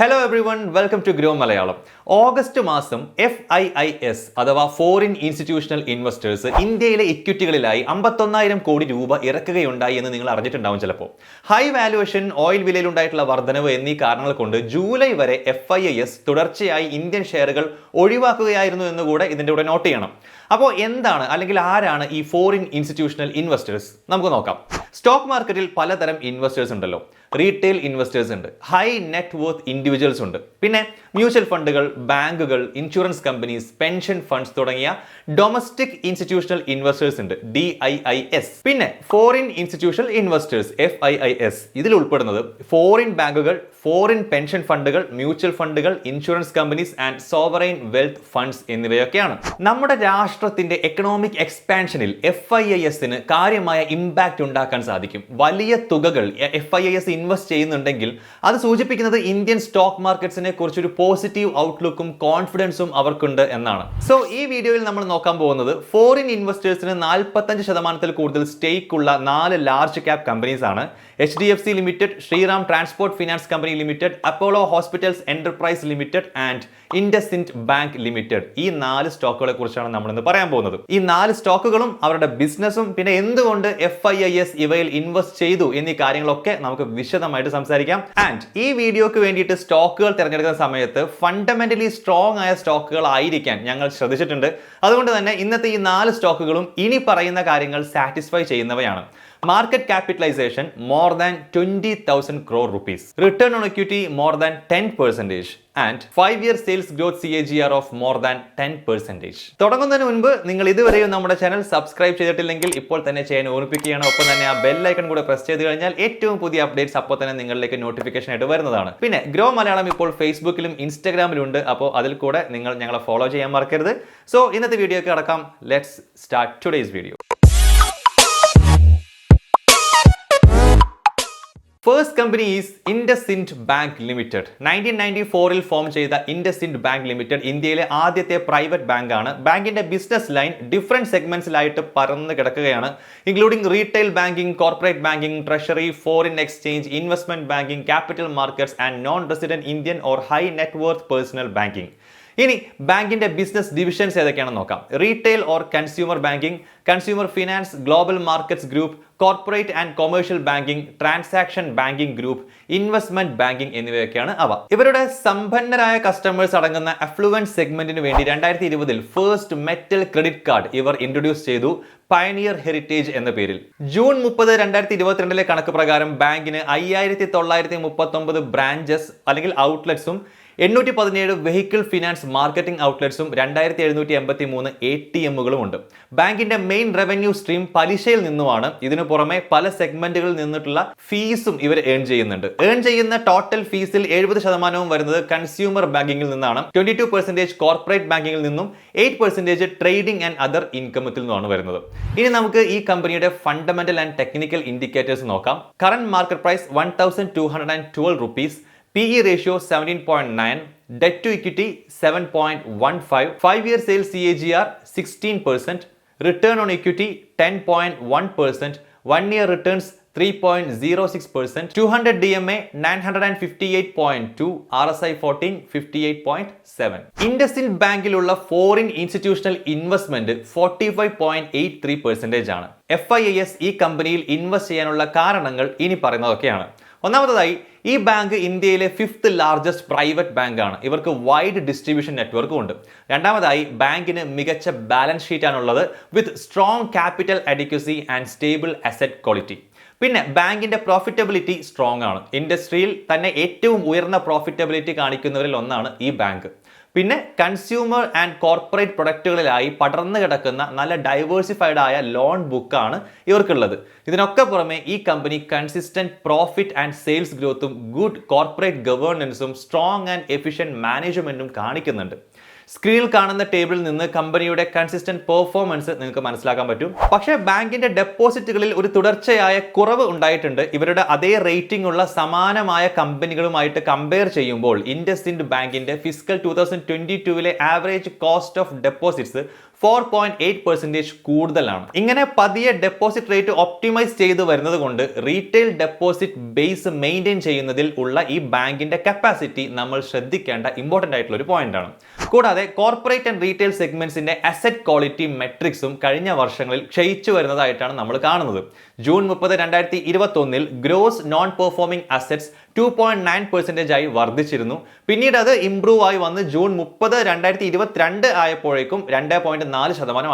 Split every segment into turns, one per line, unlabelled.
Hello everyone, welcome to Groww Malayalam. August മാസം FIIs അഥവാ foreign institutional investors ഇന്ത്യയിലെ ഇക്വിറ്റികളിലായി 51,000 കോടി രൂപ ഇറക്കുകയുണ്ടായി എന്ന് നിങ്ങൾ അറിഞ്ഞിട്ടുണ്ടാവും ചിലപ്പോൾ. ഹൈ വാല്യുവേഷൻ, ഓയിൽ വിലയിലുണ്ടായിട്ടുള്ള വർധനവ് എന്നീ കാരണങ്ങൾ കൊണ്ട് ജൂലൈ വരെ FIIs തുടർച്ചയായി ഇന്ത്യൻ ഷെയറുകൾ ഒഴിവാക്കുകയായിരുന്നു എന്നുകൂടെ ഇതിൻ്റെ കൂടെ നോട്ട് ചെയ്യണം. അപ്പോൾ എന്താണ് അല്ലെങ്കിൽ ആരാണ് ഈ ഫോറിൻ ഇൻസ്റ്റിറ്റ്യൂഷണൽ ഇൻവെസ്റ്റേഴ്സ്? നമുക്ക് നോക്കാം. സ്റ്റോക്ക് മാർക്കറ്റിൽ പലതരം ഇൻവെസ്റ്റേഴ്സ് ഉണ്ടല്ലോ. റീറ്റെയിൽ ഇൻവെസ്റ്റേഴ്സ് ഉണ്ട്, ഹൈ നെറ്റ് വർത്ത് ഇൻഡിവിജ്വൽസ് ഉണ്ട്, പിന്നെ മ്യൂച്വൽ ഫണ്ടുകൾ, ബാങ്കുകൾ, ഇൻഷുറൻസ് കമ്പനീസ്, പെൻഷൻ ഫണ്ട്സ് തുടങ്ങിയ ഡൊമസ്റ്റിക് ഇൻസ്റ്റിറ്റ്യൂഷണൽ ഇൻവെസ്റ്റേഴ്സ് ഉണ്ട്, DIIS. പിന്നെ ഫോറിൻ ഇൻസ്റ്റിറ്റ്യൂഷണൽ ഇൻവെസ്റ്റേഴ്സ് FIIs. ഇതിൽ ഉൾപ്പെടുന്നത് ഫോറിൻ ബാങ്കുകൾ, ഫോറിൻ പെൻഷൻ ഫണ്ടുകൾ, മ്യൂച്വൽ ഫണ്ടുകൾ, insurance companies and sovereign wealth funds എന്നിവയൊക്കെയാണ്. നമ്മുടെ രാഷ്ട്രത്തിന്റെ എക്കണോമിക് എക്സ്പാൻഷനിൽ FIIsന് കാര്യമായ ഇമ്പാക്ട് ഉണ്ടാക്കാൻ സാധിക്കും. വലിയ തുകകൾ FIIs ഇൻവെസ്റ്റ് ചെയ്യുന്നുണ്ടെങ്കിൽ അത് സൂചിപ്പിക്കുന്നത് ഇന്ത്യൻ സ്റ്റോക്ക് മാർക്കറ്റ്സിനെ കുറിച്ചൊരു പോസിറ്റീവ് ഔട്ട്ലുക്കും കോൺഫിഡൻസും അവർക്കുണ്ട് എന്നാണ്. സോ ഈ വീഡിയോയിൽ നമ്മൾ നോക്കാൻ പോകുന്നത് ഫോറിൻ ഇൻവെസ്റ്റേഴ്സിന് 45% കൂടുതൽ സ്റ്റേക്ക് ഉള്ള 4 ലാർജ് ക്യാപ് കമ്പനീസ് ആണ്. HDFC limited, Shriram transport finance company limited, Apollo hospitals enterprise limited and IndusInd bank limited. ഈ 4 സ്റ്റോക്കുകളെ കുറിച്ചാണ് നമ്മൾ ഇന്ന് പറയാൻ പോകുന്നത്. ഈ 4 സ്റ്റോക്കുകളും അവരുടെ ബിസിനസ്സും പിന്നെ എന്തുകൊണ്ട് FIIs ഇവയിൽ ഇൻവെസ്റ്റ് ചെയ്തു എന്നീ കാര്യങ്ങളൊക്കെ നമുക്ക് വിശദമായിട്ട് സംസാരിക്കാം. ആൻഡ് ഈ വീഡിയോക്ക് വേണ്ടിയിട്ട് സ്റ്റോക്കുകൾ തിരഞ്ഞെടുക്കുന്ന സമയത്ത് ഫണ്ടമെന്റലി സ്ട്രോങ് ആയ സ്റ്റോക്കുകൾ ആയിരിക്കാൻ ഞങ്ങൾ ശ്രദ്ധിച്ചിട്ടുണ്ട്. അതുകൊണ്ട് തന്നെ ഇന്നത്തെ ഈ 4 സ്റ്റോക്കുകളും ഇനി പറയുന്ന കാര്യങ്ങൾ satisfy ചെയ്യുന്നവയാണ്. Market capitalization more than 20,000 crore rupees. Return on equity more than 10% and 5-year sales growth CAGR of more than 10%. തുടങ്ങുന്നതിന് മുൻപ് നിങ്ങൾ ഇതുവരെയും നമ്മുടെ ചാനൽ സബ്സ്ക്രൈബ് ചെയ്തിട്ടില്ലെങ്കിൽ ഇപ്പോൾ തന്നെ ചെയ്യാൻ ഓർമ്മിപ്പിക്കുകയാണ്. ഒപ്പം തന്നെ ആ ബെൽ ഐക്കൺ കൂടെ പ്രസ് ചെയ്ത് കഴിഞ്ഞാൽ ഏറ്റവും പുതിയ അപ്ഡേറ്റ്സ് അപ്പോൾ തന്നെ നിങ്ങളിലേക്ക് നോട്ടിഫിക്കേഷൻ ആയിട്ട് വരുന്നതാണ്. പിന്നെ ഗ്രോ മലയാളം ഇപ്പോൾ ഫേസ്ബുക്കിലും ഇൻസ്റ്റാഗ്രാമിലും ഉണ്ട്. അപ്പോൾ അതിൽ കൂടെ നിങ്ങൾ ഞങ്ങളെ ഫോളോ ചെയ്യാൻ മറക്കരുത്. സോ ഇന്നത്തെ വീഡിയോക്ക് കടക്കാം. Let's start today's video. First company is IndusInd bank limited. 1994 form ചെയ്ത ഇൻഡസിൻഡ് ബാങ്ക് ലിമിറ്റഡ് ഇന്ത്യയിലെ ആദ്യത്തെ പ്രൈവറ്റ് ബാങ്കാണ്. ബാങ്കിന്റെ ബിസിനസ് ലൈൻ ഡിഫറെന്റ് സെഗ്മെന്റ്സിലായിട്ട് പരന്ന് കിടക്കുകയാണ്. Including retail banking, corporate banking, treasury, foreign exchange, investment banking, capital markets and non resident Indian or high net worth personal banking. ഇനി ബാങ്കിന്റെ business divisions ഏതൊക്കെയാണെന്ന് നോക്കാം. Retail or consumer banking, consumer finance, global markets group, corporate and commercial banking, transaction banking group, investment banking എന്നിവയൊക്കെയാണ് അവ. ഇവരുടെ സമ്പന്നരായ customers അടങ്ങുന്ന affluence സെഗ്മെന്റിന് വേണ്ടി 2020 ഫസ്റ്റ് മെറ്റൽ ക്രെഡിറ്റ് കാർഡ് ഇവർ ഇൻട്രൊഡ്യൂസ് ചെയ്തു, പയനിയർ ഹെറിറ്റേജ് എന്ന പേരിൽ. ജൂൺ 30, 2022 കണക്ക് പ്രകാരം ബാങ്കിന് 5,939 ബ്രാഞ്ചസ് അല്ലെങ്കിൽ ഔട്ട്ലെറ്റ്സും 817 വെഹിക്കിൾ ഫിനാൻസ് മാർക്കറ്റിംഗ് ഔട്ട്ലെറ്റ്സും 2,783 ATMകളും ഉണ്ട്. ബാങ്കിന്റെ മെയിൻ റവന്യൂ സ്ട്രീം പലിശയിൽ നിന്നുമാണ്. ഇതിനു പുറമെ പല സെഗ്മെന്റുകളിൽ നിന്നിട്ടുള്ള ഫീസും ഇവർ ഏൺ ചെയ്യുന്നുണ്ട്. ഏൺ ചെയ്യുന്ന ടോട്ടൽ ഫീസിൽ 70% വരുന്നത് കൺസ്യൂമർ ബാങ്കിങ്ങിൽ നിന്നാണ്, 22% കോർപ്പറേറ്റ് ബാങ്കിങ്ങിൽ നിന്നും, 8% ട്രേഡിംഗ് ആൻഡ് അതർ ഇൻകമത്തിൽ നിന്നുമാണ് വരുന്നത്. ഇനി നമുക്ക് ഈ കമ്പനിയുടെ ഫണ്ടമെന്റൽ ആൻഡ് ടെക്നിക്കൽ ഇൻഡിക്കേറ്റേഴ്സ് നോക്കാം. Current market price 1,212 rupees, PE ratio 17.9, debt to equity 7.15, 5-year sales CAGR 16%, return on equity 10.1%, 1-year returns 3.06%, 200 DMA 958.2, RSI 14 58.7. IndusInd ബാങ്കിലുള്ള ഫോറിൻ ഇൻസ്റ്റിറ്റ്യൂഷണൽ ഇൻവെസ്റ്റ്മെന്റ് 45.83% ആണ്. FIIs ഈ കമ്പനിയിൽ ഇൻവെസ്റ്റ് ചെയ്യാനുള്ള കാരണങ്ങൾ ഇനി പറയുന്നതൊക്കെയാണ്. ഒന്നാമതായി, ഈ ബാങ്ക് ഇന്ത്യയിലെ 5th ലാർജസ്റ്റ് പ്രൈവറ്റ് ബാങ്കാണ്. ഇവർക്ക് വൈഡ് ഡിസ്ട്രിബ്യൂഷൻ നെറ്റ്വർക്കും ഉണ്ട്. രണ്ടാമതായി, ബാങ്കിന് മികച്ച ബാലൻസ് ഷീറ്റ് ആണുള്ളത് വിത്ത് strong capital adequacy and stable asset quality. പിന്നെ ബാങ്കിന്റെ പ്രോഫിറ്റബിലിറ്റി സ്ട്രോങ് ആണ്. ഇൻഡസ്ട്രിയിൽ തന്നെ ഏറ്റവും ഉയർന്ന പ്രോഫിറ്റബിലിറ്റി കാണിക്കുന്നവരിൽ ഒന്നാണ് ഈ ബാങ്ക്. പിന്നെ കൺസ്യൂമർ ആൻഡ് കോർപ്പറേറ്റ് പ്രൊഡക്റ്റുകളിലായി പടർന്നു കിടക്കുന്ന നല്ല ഡൈവേഴ്സിഫൈഡ് ആയ ലോൺ ബുക്കാണ് ഇവർക്കുള്ളത്. ഇതിനൊക്കെ പുറമെ ഈ company consistent profit and sales ഗ്രോത്തും ഗുഡ് കോർപ്പറേറ്റ് ഗവേണൻസും സ്ട്രോങ് ആൻഡ് എഫിഷ്യന്റ് മാനേജ്മെന്റും കാണിക്കുന്നുണ്ട്. സ്ക്രീനിൽ കാണുന്ന ടേബിളിൽ നിന്ന് കമ്പനിയുടെ കൺസിസ്റ്റന്റ് പെർഫോമൻസ് നിങ്ങൾക്ക് മനസ്സിലാക്കാൻ പറ്റും. പക്ഷേ ബാങ്കിന്റെ ഡെപ്പോസിറ്റുകളിൽ ഒരു തുടർച്ചയായ കുറവ് ഉണ്ടായിട്ടുണ്ട്. ഇവരുടെ അതേ റേറ്റിംഗ് ഉള്ള സമാനമായ കമ്പനികളുമായിട്ട് കമ്പയർ ചെയ്യുമ്പോൾ ഇൻഡസ്ഇൻഡ് ബാങ്കിന്റെ fiscal 2022 average cost of deposits 4.8% കൂടുതലാണ്. ഇങ്ങനെ പതിയെ ഡെപ്പോസിറ്റ് റേറ്റ് ഒപ്റ്റിമൈസ് ചെയ്തു വരുന്നത് കൊണ്ട് റീറ്റെയിൽ ഡെപ്പോസിറ്റ് ബേസ് മെയിൻറ്റെയിൻ ചെയ്യുന്നതിൽ ഉള്ള ഈ ബാങ്കിന്റെ കപ്പാസിറ്റി നമ്മൾ ശ്രദ്ധിക്കേണ്ട ഇമ്പോർട്ടന്റ് ആയിട്ടുള്ള ഒരു പോയിന്റ് ആണ്. കൂടാതെ കോർപ്പറേറ്റ് ആൻഡ് റീറ്റെയിൽ സെഗ്മെന്റ്സിന്റെ അസറ്റ് ക്വാളിറ്റി മെട്രിക്സും കഴിഞ്ഞ വർഷങ്ങളിൽ ക്ഷയിച്ചു വരുന്നതായിട്ടാണ് നമ്മൾ കാണുന്നത്. June 30, 2021 gross non performing assets 2.9% ആയി വർദ്ധിച്ചിരുന്നു. പിന്നീട് അത് ഇംപ്രൂവ് ആയി വന്ന് ജൂൺ 30, 2022 ആയപ്പോഴേക്കും 2.4%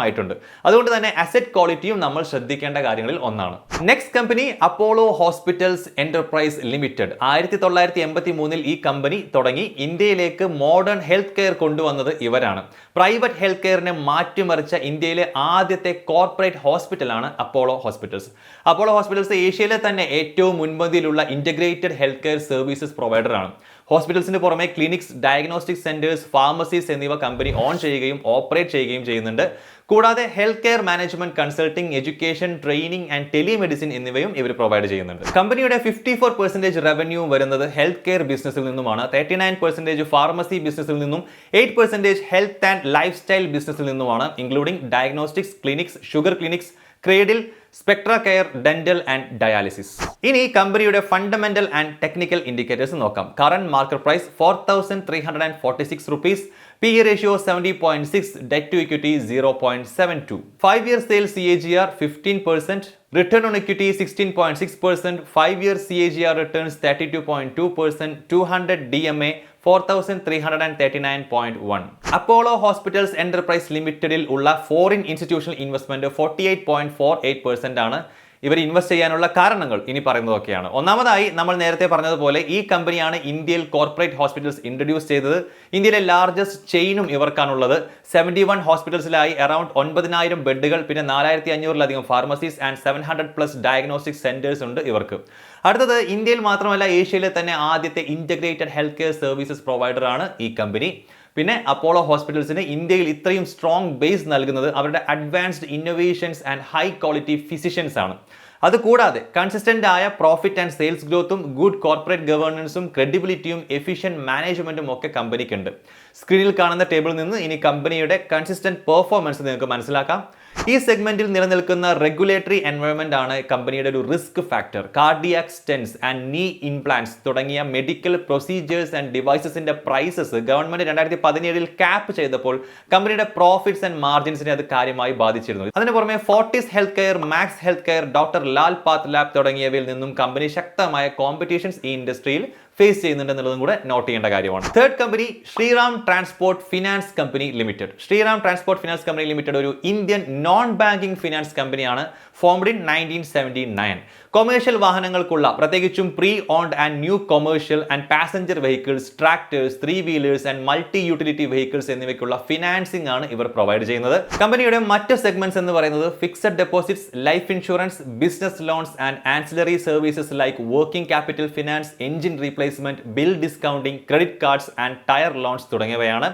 ആയിട്ടുണ്ട്. അതുകൊണ്ട് തന്നെ അസറ്റ് ക്വാളിറ്റിയും നമ്മൾ ശ്രദ്ധിക്കേണ്ട കാര്യങ്ങളിൽ ഒന്നാണ്. Next company Apollo hospitals enterprise limited. 1983 ഈ കമ്പനി തുടങ്ങി ഇന്ത്യയിലേക്ക് മോഡേൺ ഹെൽത്ത് കെയർ കൊണ്ടുവന്നത് ഇവരാണ്. പ്രൈവറ്റ് ഹെൽത്ത് കെയറിനെ മാറ്റിമറിച്ച ഇന്ത്യയിലെ ആദ്യത്തെ കോർപ്പറേറ്റ് ഹോസ്പിറ്റലാണ് അപ്പോളോ ഹോസ്പിറ്റൽസ്. അപ്പോളോ ഹോസ്പിറ്റൽസ് ഏഷ്യയിലെ തന്നെ ഏറ്റവും മുൻപന്തിയിലുള്ള integrated health care services provider ആണ്. ഹോസ്പിറ്റൽസിന് പുറമെ ക്ലിനിക്സ്, ഡയഗ്നോസ്റ്റിക് സെന്റേഴ്സ്, ഫാർമസീസ് എന്നിവ കമ്പനി ഓൺ ചെയ്യുകയും ഓപ്പറേറ്റ് ചെയ്യുകയും ചെയ്യുന്നുണ്ട്. കൂടാതെ health care management, consulting, education, training and telemedicine എന്നിവയും ഇവർ പ്രൊവൈഡ് ചെയ്യുന്നുണ്ട്. കമ്പനിയുടെ 54% റവന്യൂ വരുന്നത് ഹെൽത്ത് കെയർ ബിസിനസ്സിൽ നിന്നുമാണ്, 39% ഫാർമസി ബിസിനസ്സിൽ നിന്നും, 8% ഹെൽത്ത് ആൻഡ് ലൈഫ് സ്റ്റൈൽ ബിസിനസ്സിൽ നിന്നുമാണ്, including diagnostics, clinics, sugar clinics, cradle, Spectra care, dental and dialysis. ഇനി കമ്പനിയുടെ ഫണ്ടമെന്റൽ ആൻഡ് ടെക്നിക്കൽ ഇൻഡിക്കേറ്റേഴ്സ് നോക്കാം. Current market price 4,346 rupees, PE ratio 70.6, debt to equity 0.72, 5-year sales CAGR 15%, return on equity 16.6%, 5-year CAGR returns 32.2%, 200 DMA 4,339.1. Apollo hospitals enterprise ലിമിറ്റഡിൽ ഉള്ള foreign institutional investment 48.48% ആണ്. ഇവർ invest ചെയ്യാനുള്ള കാരണങ്ങൾ ഇനി പറയുന്നതൊക്കെയാണ്. ഒന്നാമതായി നമ്മൾ നേരത്തെ പറഞ്ഞതുപോലെ ഈ കമ്പനിയാണ് ഇന്ത്യയിൽ കോർപ്പറേറ്റ് ഹോസ്പിറ്റൽസ് ഇൻട്രൊഡ്യൂസ് ചെയ്തത്. ഇന്ത്യയിലെ ലാർജസ്റ്റ് ചെയിനും ഇവർക്കാണുള്ളത്. 71 ഹോസ്പിറ്റൽസിലായി അറൌണ്ട് 9,000 ബെഡുകൾ, പിന്നെ 4,500-ലധികം ഫാർമസീസ് ആൻഡ് 700+ ഡയഗ്നോസ്റ്റിക് സെന്റേഴ്സ് ഉണ്ട് ഇവർക്ക്. അടുത്തത്, ഇന്ത്യയിൽ മാത്രമല്ല ഏഷ്യയിലെ തന്നെ ആദ്യത്തെ integrated health care services provider ആണ് ഈ കമ്പനി. പിന്നെ അപ്പോളോ ഹോസ്പിറ്റൽസിന് ഇന്ത്യയിൽ ഇത്രയും സ്ട്രോങ് ബേസ് നൽകുന്നത് അവരുടെ advanced innovations and high quality physicians ആണ്. അതുകൂടാതെ കൺസിസ്റ്റന്റ് ആയ പ്രോഫിറ്റ് ആൻഡ് സെയിൽസ് ഗ്രോത്തും ഗുഡ് കോർപ്പറേറ്റ് ഗവേണൻസും ക്രെഡിബിലിറ്റിയും എഫിഷ്യന്റ് മാനേജ്മെന്റും ഒക്കെ കമ്പനിക്കുണ്ട്. സ്ക്രീനിൽ കാണുന്ന ടേബിളിൽ നിന്ന് ഇനി കമ്പനിയുടെ കൺസിസ്റ്റന്റ് പെർഫോമൻസ് നിങ്ങൾക്ക് മനസ്സിലാക്കാം. ഈ സെഗ്മെന്റിൽ നിലനിൽക്കുന്ന റെഗുലേറ്ററി എൻവയോൺമെന്റ് ആണ് കമ്പനിയുടെ ഒരു risk factor. Cardiac stents and knee implants തുടങ്ങിയ മെഡിക്കൽ പ്രൊസീജിയേഴ്സ് ആൻഡ് ഡിവൈസസിന്റെ പ്രൈസസ് ഗവൺമെന്റ് 2017 ക്യാപ്പ് ചെയ്തപ്പോൾ കമ്പനിയുടെ പ്രോഫിറ്റ്സ് ആൻഡ് മാർജിൻസിനെ അത് കാര്യമായി ബാധിച്ചിരുന്നു. അതിന് പുറമെ Fortis health care, Max health care, doctor Lal path lab തുടങ്ങിയവയിൽ നിന്നും കമ്പനി ശക്തമായ കോമ്പറ്റീഷൻസ് ഈ ഇൻഡസ്ട്രിയിൽ ഫേസ് ചെയ്യുന്നുണ്ടെന്നുള്ളതും കൂടെ നോട്ട് ചെയ്യേണ്ട കാര്യമാണ്. Third company Shriram transport finance company limited. Shriram transport finance company limited ഒരു ഇന്ത്യൻ നോൺ ബാങ്കിംഗ് ഫിനാൻസ് കമ്പനിയാണ്. Formed in 1979. കൊമേഴ്ഷ്യൽ വാഹനങ്ങൾക്കുള്ള, പ്രത്യേകിച്ചും pre owned and new commercial and passenger vehicles, tractors, 3-വീലേഴ്സ് ആൻഡ് മൾട്ടി യൂട്ടിലിറ്റി വെഹിക്കിൾസ് എന്നിവയ്ക്കുള്ള financing ആണ് ഇവർ provide ചെയ്യുന്നത്. കമ്പനിയുടെ മറ്റ് സെഗ്മെന്റ്സ് എന്ന് പറയുന്നത് fixed deposits, life insurance, business loans and ancillary services like working capital finance, engine replacement, bill discounting, credit cards and tyre loans തുടങ്ങിയവയാണ്.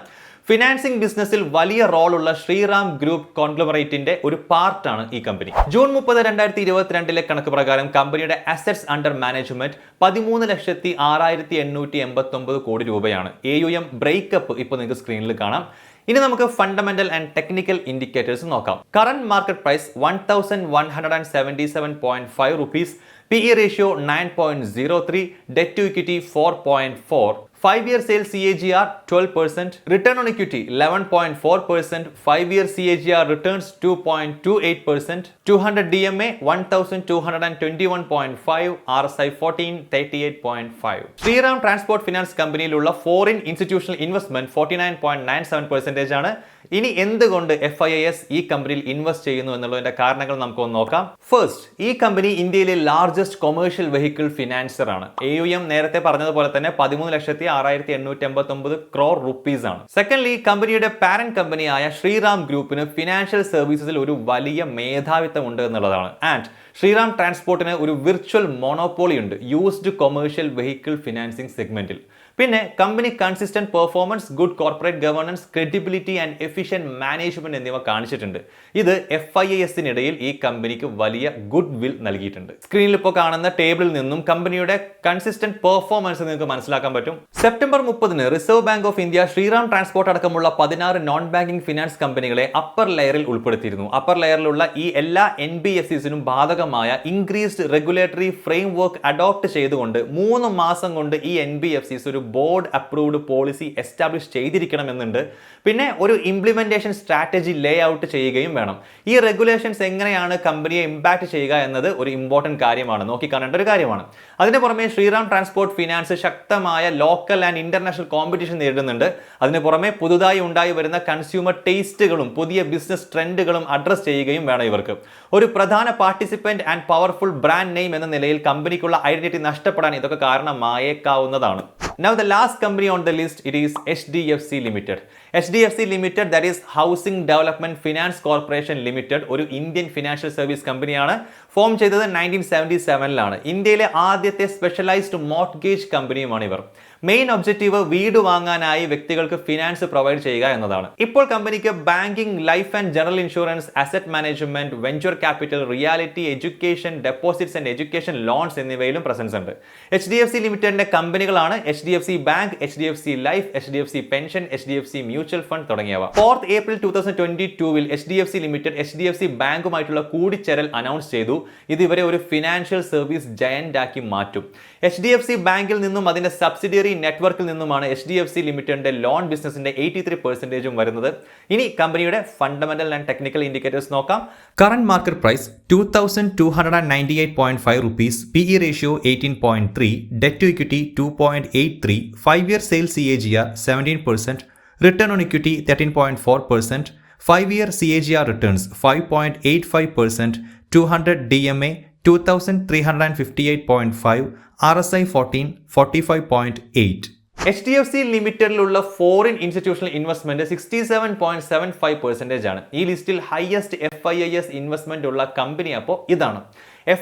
ഫിനാൻസിംഗ് ബിസിനസ്സിൽ വലിയ റോളുള്ള ശ്രീറാം ഗ്രൂപ്പ് കോൺഗ്ലോമറേറ്റിന്റെ ഒരു പാർട്ടാണ് ഈ കമ്പനി. ജൂൺ 30, 2022 കണക്ക് പ്രകാരം കമ്പനിയുടെ അസറ്റ്സ് അണ്ടർ മാനേജ്മെന്റ് 13,06,889 കോടി രൂപയാണ്. AUM ബ്രേക്കപ്പ് ഇപ്പോൾ നിങ്ങൾക്ക് സ്ക്രീനിൽ കാണാം. ഇനി നമുക്ക് ഫണ്ടമെന്റൽ ആൻഡ് ടെക്നിക്കൽ ഇൻഡിക്കേറ്റേഴ്സ് നോക്കാം. Current market price 1,177.5 rupees, PE ratio 9.03, debt to equity 4.4, 5-year sales CAGR 12%, return on equity 11.4%, 5-year CAGR returns 2.28%, 200 DMA 1,221.5, RSI 1438.5. Shriram transport finance കമ്പനിയിലുള്ള ഫോറിൻ ഇൻസ്റ്റിറ്റ്യൂഷണൽ ഇൻവെസ്റ്റ്മെന്റ് 49.97% ആണ്. ഇനി എന്തുകൊണ്ട് FIIs ഈ കമ്പനിയിൽ ഇൻവെസ്റ്റ് ചെയ്യുന്നു എന്നുള്ളതിന്റെ കാരണങ്ങൾ നമുക്കൊന്ന് നോക്കാം. ഫസ്റ്റ്, ഈ കമ്പനി ഇന്ത്യയിലെ ലാർജസ്റ്റ് കൊമേഴ്ഷ്യൽ വെഹിക്കിൾ ഫിനാൻസർ ആണ്. AUM നേരത്തെ പറഞ്ഞതുപോലെ തന്നെ 13,06,889 crore rupees ആണ്. സെക്കൻഡ്ലി, കമ്പനിയുടെ പാരന്റ് കമ്പനിയായ ശ്രീറാം ഗ്രൂപ്പിന് ഫിനാൻഷ്യൽ സർവീസസിൽ ഒരു വലിയ മേധാവിത്വം ഉണ്ട് എന്നുള്ളതാണ്. ആൻഡ് ശ്രീറാം ട്രാൻസ്പോർട്ടിന് ഒരു വിർച്വൽ മോണോപോളി ഉണ്ട് യൂസ്ഡ് കൊമേഴ്ഷ്യൽ വെഹിക്കിൾ ഫിനാൻസിംഗ് സെഗ്മെന്റിൽ. പിന്നെ company consistent performance, good corporate governance, credibility and efficient management എന്നിവ കാണിച്ചിട്ടുണ്ട്. ഇത് FIISനിടയിൽ ഈ കമ്പനിക്ക് വലിയ ഗുഡ് വിൽ നൽകിയിട്ടുണ്ട്. സ്ക്രീനിൽ ഇപ്പോൾ കാണുന്ന ടേബിളിൽ നിന്നും കമ്പനിയുടെ കൺസിസ്റ്റന്റ് പെർഫോമൻസ് നിങ്ങൾക്ക് മനസ്സിലാക്കാൻ പറ്റും. September 30 Reserve Bank of India Shriram transport അടക്കമുള്ള 16 നോൺ ബാങ്കിംഗ് ഫിനാൻസ് കമ്പനികളെ അപ്പർ ലെയറിൽ ഉൾപ്പെടുത്തിയിരുന്നു. അപ്പർ ലെയറിലുള്ള ഈ എല്ലാ NBFCസിനും ബാധകമായ increased regulatory frame work adopt ചെയ്തുകൊണ്ട് 3 മാസം കൊണ്ട് ഈ NBFCs ഒരു ബോർഡ് അപ്രൂവ്ഡ് പോളിസി എസ്റ്റാബ്ലിഷ് ചെയ്തിരിക്കണമെന്നുണ്ട്. പിന്നെ ഒരു ഇംപ്ലിമെന്റേഷൻ സ്ട്രാറ്റജി ലേ ഔട്ട് ചെയ്യുകയും വേണം. ഈ റെഗുലേഷൻസ് എങ്ങനെയാണ് കമ്പനിയെ ഇമ്പാക്ട് ചെയ്യുക എന്നത് ഒരു ഇമ്പോർട്ടന്റ് കാര്യമാണ്, നോക്കിക്കാണേണ്ട ഒരു കാര്യമാണ്. അതിന് പുറമെ ശ്രീറാം ട്രാൻസ്പോർട്ട് ഫിനാൻസ് ശക്തമായ ലോക്കൽ ആൻഡ് ഇന്റർനാഷണൽ കോമ്പറ്റീഷൻ നേരിടുന്നുണ്ട്. അതിന് പുറമെ പുതുതായി ഉണ്ടായി വരുന്ന കൺസ്യൂമർ ടേസ്റ്റുകളും പുതിയ ബിസിനസ് ട്രെൻഡുകളും അഡ്രസ് ചെയ്യുകയും വേണം ഇവർക്ക്. ഒരു പ്രധാന participant and powerful brand name എന്ന നിലയിൽ കമ്പനിക്കുള്ള ഐഡന്റിറ്റി നഷ്ടപ്പെടാൻ ഇതൊക്കെ കാരണമായേക്കാവുന്നതാണ്. Now the last company on the list, it is HDFC Limited. HDFC Limited, that is Housing Development Finance Corporation Limited, ഒരു ഇന്ത്യൻ ഫിനാൻഷ്യൽ സർവീസ് കമ്പനിയാണ്. ഫോം ചെയ്തത് 1977ലാണ്. ഇന്ത്യയിലെ ആദ്യത്തെ സ്പെഷ്യലൈസ്ഡ് മോർട്ട്ഗേജ് കമ്പനിയുമാണ് ഇവർ. മെയിൻ ഒബ്ജക്റ്റീവ് വീട് വാങ്ങാനായി വ്യക്തികൾക്ക് ഫിനാൻസ് പ്രൊവൈഡ് ചെയ്യുക എന്നതാണ്. ഇപ്പോൾ കമ്പനിക്ക് banking, life and general insurance, asset management, venture capital, reality, education, deposits and education loans എന്നിവയിലും പ്രസൻസ് ഉണ്ട്. HDFC ലിമിറ്റഡിന്റെ കമ്പനികളാണ് HDFC bank, HDFC life, HDFC pension, HDFC mutual fund തുടങ്ങിയവ. 4th April 2022 HDFC limited HDFC ബാങ്കുമായിട്ടുള്ള കൂടിച്ചേരൽ announce ചെയ്തു. ഇത് ഇവരെ ഒരു ഫിനാൻഷ്യൽ സർവീസ് ജയന്റ് ആക്കി മാറ്റും. HDFC ബാങ്കിൽ നിന്നും അതിന്റെ സബ്സിഡിയറി നെറ്റ്വർക്കിൽ നിന്നുമാണ് HDFC ലിമിറ്റഡിന്റെ ലോൺ ബിസിനസിന്റെ 83% വരുന്നത്. ഇനി കമ്പനിയുടെ ഫണ്ടമെന്റൽ ആൻഡ് ടെക്നിക്കൽ ഇൻഡിക്കേറ്റേഴ്സ് നോക്കാം. Current market price 2298.5 rupees, PE ratio 18.3, debt to equity 2.83, 5-year sales CAGR 17%, return on equity 13.4%, 5-year CAGR returns 5.85%, 200 DMA 2358.5, RSI 14, 45.8. HDFC ലിമിറ്റഡിലുള്ള ഫോറിൻ ഇൻസ്റ്റിറ്റ്യൂഷണൽ ഇൻവെസ്റ്റ്മെന്റ് 67.75% ആണ്. ഈ ലിസ്റ്റിൽ ഹയസ്റ്റ് FIIS ഇൻവെസ്റ്റ്മെന്റ് ഉള്ള company അപ്പോൾ ഇതാണ്.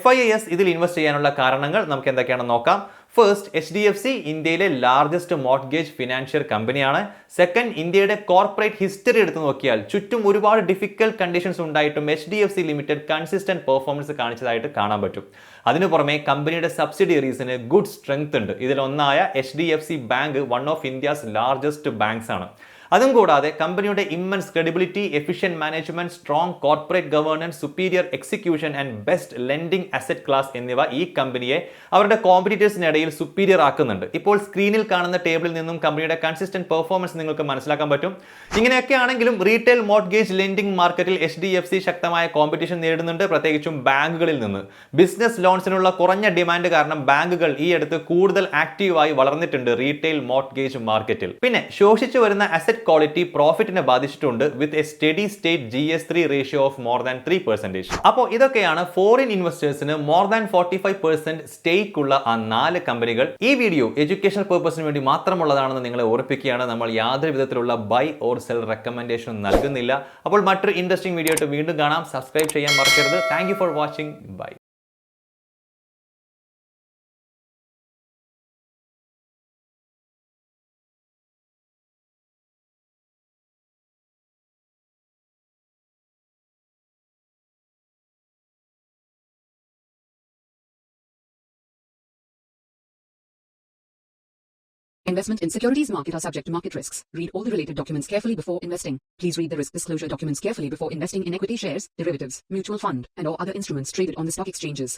FIIS ഇതിൽ invest ചെയ്യാനുള്ള കാരണങ്ങൾ നമുക്ക് എന്തൊക്കെയാണെന്ന് നോക്കാം. ഫസ്റ്റ്, HDFC ഇന്ത്യയിലെ ലാർജസ്റ്റ് മോർട്ട്ഗേജ് ഫിനാൻഷ്യൽ കമ്പനിയാണ്. സെക്കൻഡ്, ഇന്ത്യയുടെ കോർപ്പറേറ്റ് ഹിസ്റ്ററി എടുത്തു നോക്കിയാൽ ചുറ്റും ഒരുപാട് ഡിഫിക്കൽട്ട് കണ്ടീഷൻസ് ഉണ്ടായിട്ടും HDFC ലിമിറ്റഡ് കൺസിസ്റ്റന്റ് പെർഫോമൻസ് കാണിച്ചതായിട്ട് കാണാൻ പറ്റും. അതിനു പുറമെ കമ്പനിയുടെ സബ്സിഡിയറീസിന് ഗുഡ് സ്ട്രെങ്ത് ഉണ്ട്. ഇതിലൊന്നായ HDFC bank one of India's largest banks ആണ്. അതും കൂടാതെ കമ്പനിയുടെ immense credibility, efficient management, strong corporate governance, superior execution and best lending asset class എന്നിവ ഈ കമ്പനിയെ അവരുടെ കോമ്പറ്റീറ്റേഴ്സിനിടയിൽ സുപ്പീരിയർ ആക്കുന്നുണ്ട്. ഇപ്പോൾ സ്ക്രീനിൽ കാണുന്ന ടേബിളിൽ നിന്നും കമ്പനിയുടെ കൺസിസ്റ്റന്റ് പെർഫോമൻസ് നിങ്ങൾക്ക് മനസ്സിലാക്കാൻ പറ്റും. ഇങ്ങനെയൊക്കെ ആണെങ്കിലും റീറ്റെയിൽ മോർട്ട്ഗേജ് ലെൻഡിംഗ് മാർക്കറ്റിൽ HDFC ശക്തമായ കോമ്പറ്റീഷൻ നേരിടുന്നുണ്ട്, പ്രത്യേകിച്ചും ബാങ്കുകളിൽ നിന്ന്. ബിസിനസ് ലോൺസിനുള്ള കുറഞ്ഞ ഡിമാൻഡ് കാരണം ബാങ്കുകൾ ഈ അടുത്ത് കൂടുതൽ ആക്റ്റീവായി വളർന്നിട്ടുണ്ട് റീറ്റെയിൽ മോർട്ട്ഗേജ് മാർക്കറ്റിൽ. പിന്നെ ശോഷിച്ചു വരുന്ന അസറ്റ് ക്വാളിറ്റി പ്രോഫിറ്റിനെ ബാധിച്ചിട്ടുണ്ട് with a steady state GS3 ratio of more than 3%. അപ്പോൾ ഇതൊക്കെയാണ് ഫോറിൻ ഇൻവെസ്റ്റേഴ്സിന് മോർ ദാൻ 45% സ്റ്റേക്ക് ഉള്ള ആ 4 കമ്പനികൾ. ഈ വീഡിയോ എഡ്യൂക്കേഷണൽ പർപ്പസിന് വേണ്ടി മാത്രമുള്ളതാണെന്ന് നിങ്ങളെ ഓർപ്പിക്കുകയാണ്. നമ്മൾ യാതൊരു വിധത്തിലുള്ള ബൈ ഓർ സെൽ റെക്കമെൻഡേഷൻ നൽകുന്നില്ല. അപ്പോൾ മറ്റൊരു ഇൻട്രസ്റ്റിംഗ് വീഡിയോ ആയിട്ട് വീണ്ടും കാണാം. സബ്സ്ക്രൈബ് ചെയ്യാൻ മറക്കരുത്. Thank you for watching. Bye.
Investment in securities market are subject to market risks. Read all the related documents carefully before investing. Please read the risk disclosure documents carefully before investing in equity shares, derivatives, mutual fund, and or other instruments traded on the stock exchanges.